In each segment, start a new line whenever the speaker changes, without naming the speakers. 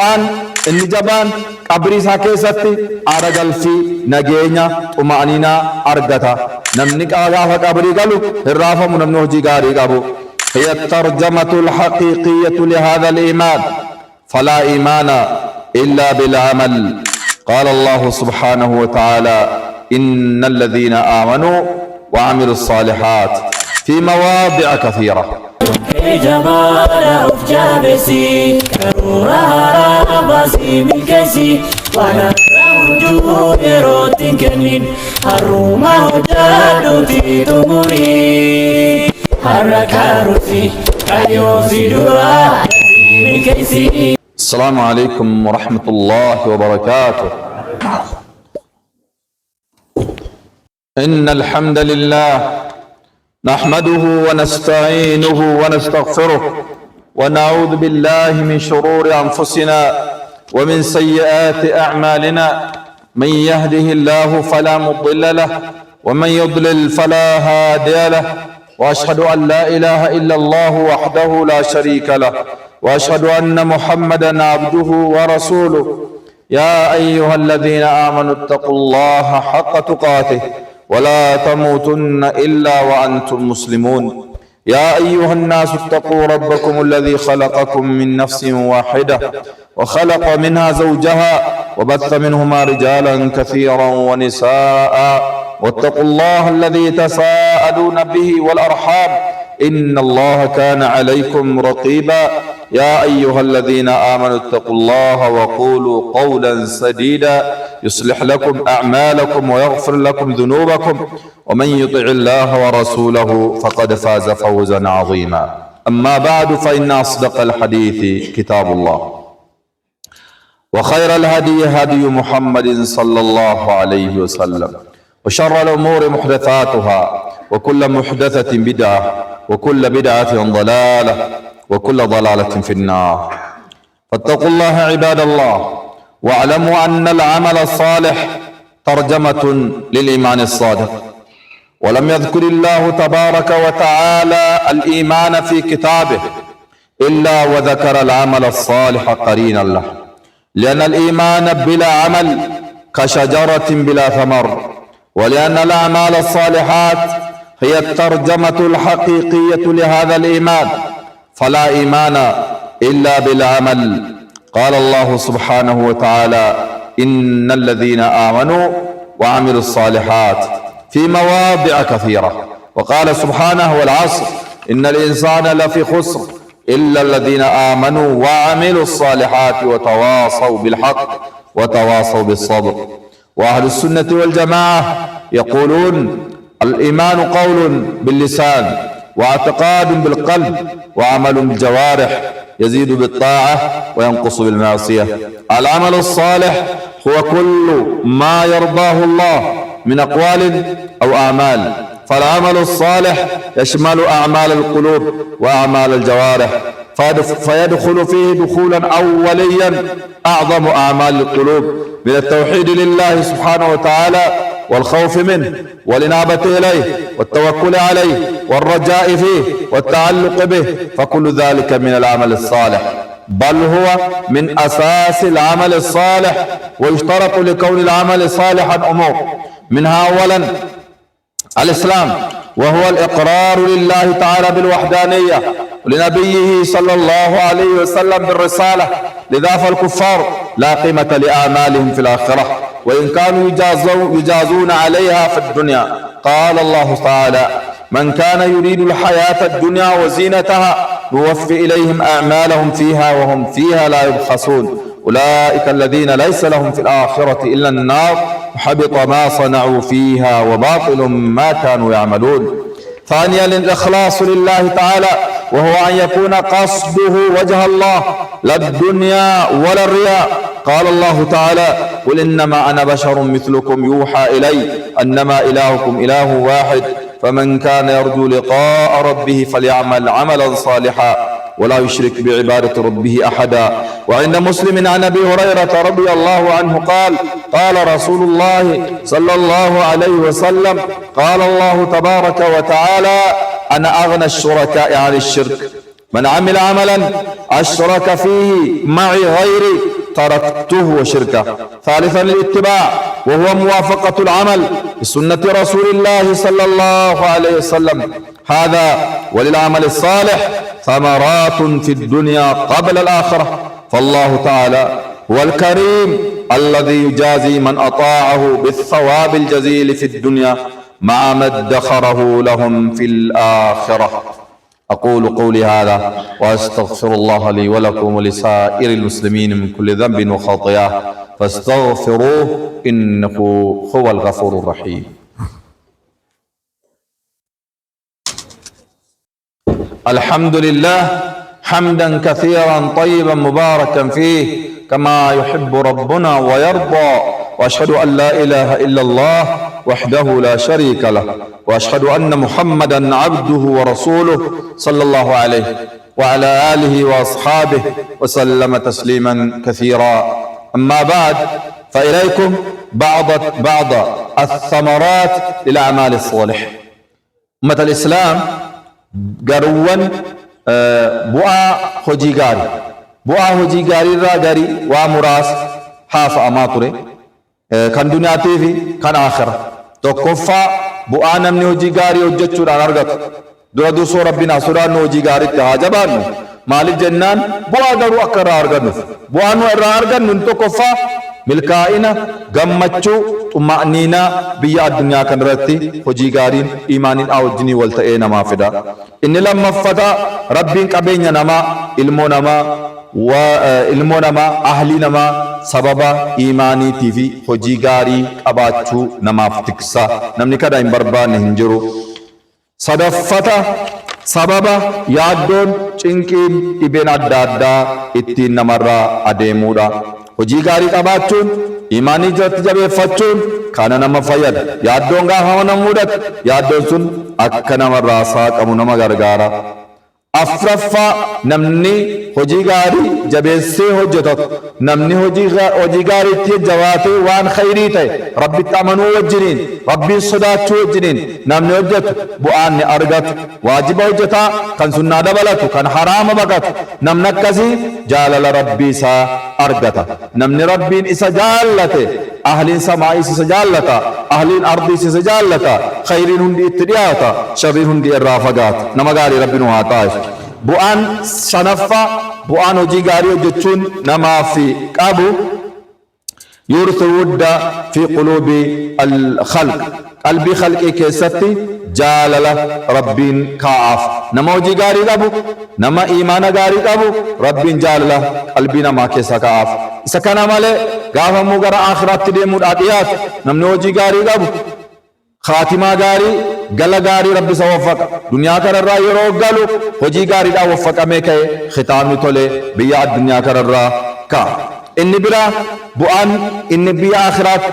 bu'aan inni jabaan qabrii isaa keessatti aara galfii nageenya xuma'aniinaa argata. namni gaafa qabrii galu hin raafamu namni hojii gaarii qabu. هي الترجمة الحقيقية لهذا الإيمان فلا إيمان إلا بالعمل. قال الله سبحانه وتعالى إن الذين آمنوا وعملوا الصالحات في مواضع كثيرة.
جمال أفجابسي كرورها رابسي من كسي وانا رمجو إروت كنين الروما جادوتي تموري حركاروتي أيوزي دورا من كسي.
السلام عليكم ورحمة الله وبركاته. إن الحمد لله نحمده ونستعينه ونستغفره ونعوذ بالله من شرور أنفسنا ومن سيئات أعمالنا. من يهده الله فلا مضل له ومن يضلل فلا هادي له. وأشهد أن لا إله إلا الله وحده لا شريك له وأشهد أن محمدا عبده ورسوله. يا أيها الذين آمنوا اتقوا الله حق تقاته ولا تموتن إلا وأنتم مسلمون. يا أيها الناس اتقوا ربكم الذي خلقكم من نفس واحدة وخلق منها زوجها وبث منهما رجالا كثيرا ونساء واتقوا الله الذي تساءلون به والأرحام إن الله كان عليكم رقيبا. يا أيها الذين آمنوا اتقوا الله وقولوا قولا سديدا يصلح لكم أعمالكم ويغفر لكم ذنوبكم ومن يطع الله ورسوله فقد فاز فوزا عظيما. أما بعد فإن أصدق الحديث كتاب الله وخير الهدي هدي محمد صلى الله عليه وسلم وشر الأمور محدثاتها وكل محدثة بدعة وكل بدعة ضلالة وكل ضلالة في النار. فاتقوا الله عباد الله واعلموا أن العمل الصالح ترجمة للإيمان الصادق. ولم يذكر الله تبارك وتعالى الإيمان في كتابه إلا وذكر العمل الصالح قرينا له، لأن الإيمان بلا عمل كشجرة بلا ثمر، ولأن الأعمال الصالحات هي الترجمة الحقيقية لهذا الإيمان فلا إيمان إلا بالعمل. قال الله سبحانه وتعالى إن الذين آمنوا وعملوا الصالحات في مواضع كثيرة. وقال سبحانه والعصر إن الإنسان لفي خسر إلا الذين آمنوا وعملوا الصالحات وتواصوا بالحق وتواصوا بالصبر. وأهل السنة والجماعة يقولون الإيمان قول باللسان واعتقاد بالقلب وعمل بالجوارح يزيد بالطاعة وينقص بالمعصية. العمل الصالح هو كل ما يرضاه الله من أقوال أو أعمال، فالعمل الصالح يشمل أعمال القلوب وأعمال الجوارح، فيدخل فيه دخولا أوليا أعظم أعمال القلوب من التوحيد لله سبحانه وتعالى والخوف منه والإنابة إليه والتوكل عليه والرجاء فيه والتعلق به، فكل ذلك من العمل الصالح، بل هو من أساس العمل الصالح. ويشترط لكون العمل صالحا أمور، منها أولا الإسلام، وهو الإقرار لله تعالى بالوحدانية ولنبيه صلى الله عليه وسلم بالرسالة. لذا فالكفار لا قيمة لأعمالهم في الآخرة وإن كانوا يجازون عليها في الدنيا. قال الله تعالى من كان يريد الحياة الدنيا وزينتها نوفي إليهم أعمالهم فيها وهم فيها لا يبخسون. أولئك الذين ليس لهم في الآخرة إلا النار وحبط ما صنعوا فيها وباطل ما كانوا يعملون. ثانيا الإخلاص لله تعالى، وهو أن يكون قصده وجه الله لا الدنيا ولا الرياء. قال الله تعالى قل إنما أنا بشر مثلكم يوحى إلي أنما إلهكم إله واحد فمن كان يرجو لقاء ربه فليعمل عملا صالحا ولا يشرك بعبادة ربه أحدا. وعند مسلم عن أبي هريرة رضي الله عنه قال قال رسول الله صلى الله عليه وسلم قال الله تبارك وتعالى أنا أغنى الشركاء عن الشرك من عمل عملا أشرك فيه معي غيري تركته وشركه. ثالثا الاتباع، وهو موافقة العمل بسنة رسول الله صلى الله عليه وسلم. هذا وللعمل الصالح ثمرات في الدنيا قبل الآخرة، فالله تعالى هو الكريم الذي يجازي من أطاعه بالثواب الجزيل في الدنيا مع ما ادخره لهم في الآخرة. أقول قولي هذا وأستغفر الله لي ولكم ولسائر المسلمين من كل ذنب وخطيئة فاستغفروه إنه هو الغفور الرحيم. الحمد لله حمدا كثيرا طيبا مباركا فيه كما يحب ربنا ويرضى، وأشهد أن لا إله إلا الله وحده لا شريك له، وأشهد أن محمدا عبده ورسوله صلى الله عليه وعلى آله وأصحابه وسلم تسليما كثيرا. أما بعد، فإليكم بعض الثمرات للأعمال الصالحة. أمة الإسلام قروان بؤى هجي غاري را غاري ومراس حاف أماتوري كان دنيا تيفي كان آخرة. توقفا بؤى نمني هجي غاري وجدتشو ران أرغت دو سو ربنا سوران هجي غاري تهاجبانو مالي جنان بؤى غارو أكرا أرغنو بؤى نو أرغنو توقفا ملكائنا غمچو طمأنينة بيا الدنيا كان رتي هجي غارين إيمانين أوجني والتأينا ما فدا إن لما فدا ربين كبينيا نما ilmoo namaa ahlii namaa sababa iimaaniitii fi hojii gaarii qabaachuu namaaf tiksa. Namni kana hin barbaanne hin jiru. Sadaffata sababa yaaddoon cinqiin dhibeen adda addaa ittiin namarraa adeemuudha. Hojii gaarii qabaachuun iimaanii irratti jabeeffachuun kana nama fayyada. Yaaddoon gaafa nama mudatu yaaddoon sun akka namarraa saaqamu nama gargaara. Afraffaa namni hojii gaarii jabeessee hojjetu, namni hojii gaarii itti jabaatee waan khayrii ta'e rabbitti amanuu wajjiniin rabbiin sodaachuu wajjiniin namni hojjetu bu'aan ni argatu. Waajiba hojjetaa kan sunnaa dabalatu kan haraama baqatu namni akkasii jaalala rabbii isaa argata. Namni rabbiin isa jaallate ahliin samaa'is isa jaallata, ahliin ardiis isa jaallata, khayriin hundi itti dhiyaata, sharriin hundi irraa fagaata. Nama gaarii rabbiin haa taasisu. Bu'aan shanaffaa bu'aan hojii gaarii hojjechuun namaaf qabu yurthu wudda fi quluubi al-khalq, qalbii khalqii keessatti jaalala rabbiin kaa'aaf. Nama hojii gaarii qabu, nama iimaana gaarii qabu rabbiin jaalala qalbii namaa keessa kaa'aaf. Isa kana malee gaafa immoo gara aakhiraatti deemuudhaa dhiyaatu namni hojii gaarii qabu خاتمة غاري غلا غاري ربي سوفق دنيا كررا يرو غلو هجي غاري دا وفق ميكاي ختامي تولي بيا الدنيا كررا كا إني برا بوان إني بيا آخرات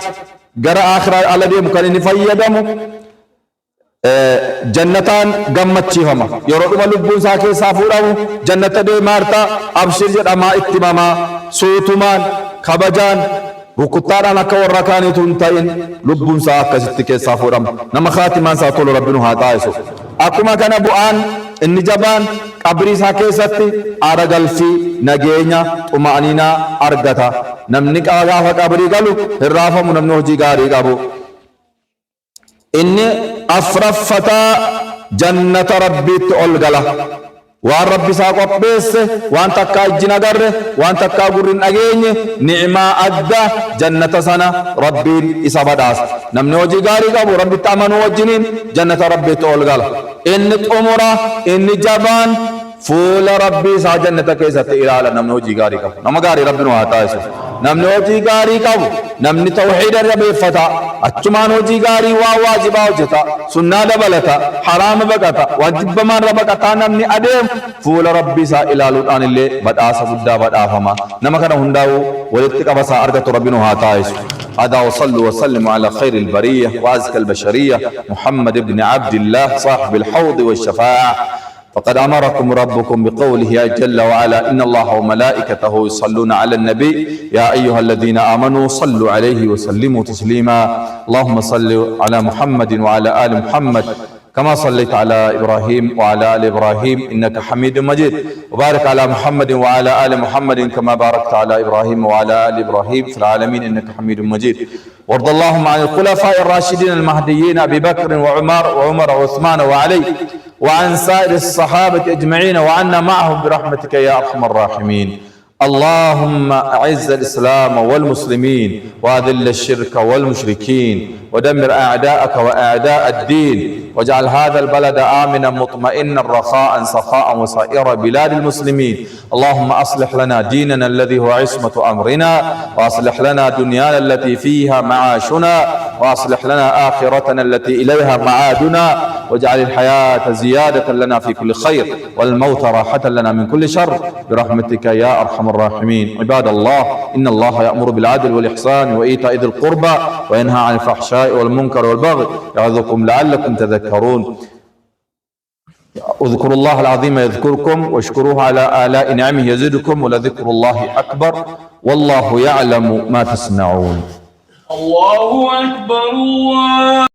غرا آخرات على دي مكان إني فايدامو جنتان غمتشي هما يرو ملبون ساكي سافورامو جنت دي مارتا أبشر جد أما اتماما سوتمان خبجان Rukuttaadhaan akka warra kaaniitu hin ta'in lubbuun isaa akkasitti keessaa fuudhama. Nama khaatimaan isaa tolu Rabbiin haa taasisu. Akkuma kana bu'aan inni jabaan qabrii isaa keessatti aara galfii nageenya xuma'aniinaa argata. Namni gaafa qabrii galu hin raafamu namni hojii gaarii qabu. Inni afraffataa jannata rabbiitti ol gala. Waan rabbi isaa qopheesse waan takkaa ijjin agarre waan takkaa gurri hin dhageenye ni'imaa adda jannata sana rabbiin isa badhaasa. Namni hojii gaarii qabu rabbitti amanuu wajjiniin jannata rabbiitti ol gala. Inni xumura inni jabaan fuula rabbii isaa jannata keessatti ilaala namni hojii gaarii qabu. Nama gaarii rabbiin haa taasisu. Namni hojii gaarii qabu namni tawhiida jabeeffata achumaan hojii gaarii waa waajibaa hojjeta sunnaa dabalata haraama baqata waajibamaan baqataa namni adeemu fuula rabbii isaa ilaaluudhaan illee badhaasa guddaa badhaafama. Nama kana hundaa'u walitti qabasaa argatu rabbiin haa taasisu. هذا وصلوا وسلموا على خير البرية وأزكى البشرية محمد بن عبد الله صاحب الحوض والشفاعة. فقد أمركم ربكم بقوله جل وعلا إن الله وملائكته يصلون على النبي يا أيها الذين آمنوا صلوا عليه وسلموا تسليما. اللهم صل على محمد وعلى آل محمد كما صليت على إبراهيم وعلى آل إبراهيم إنك حميد مجيد، وبارك على محمد وعلى آل محمد كما باركت على إبراهيم وعلى آل إبراهيم في العالمين إنك حميد مجيد. وارض اللهم عن الخلفاء الراشدين المهديين أبي بكر وعمر وعثمان وعلي، وعن سائر الصحابة أجمعين، وعنا معهم برحمتك يا أرحم الراحمين. اللهم أعز الإسلام والمسلمين، وأذل الشرك والمشركين، ودمر أعداءك وأعداء الدين، واجعل هذا البلد آمنا مطمئنا رخاء سخاء وسائر بلاد المسلمين. اللهم أصلح لنا ديننا الذي هو عصمة أمرنا، وأصلح لنا دنيانا التي فيها معاشنا، وأصلح لنا آخرتنا التي إليها معادنا، واجعل الحياة زيادة لنا في كل خير، والموت راحة لنا من كل شر، برحمتك يا أرحم الراحمين. عباد الله، إن الله يأمر بالعدل والإحسان وإيتاء ذي القربى، وينهى عن الفحشاء والمنكر والبغي، يعظكم لعلكم تذكرون. اذكروا الله العظيم يذكركم، واشكروه على آلاء نعمه يزدكم، ولذكر الله أكبر، والله يعلم ما تصنعون.
الله أكبر. الله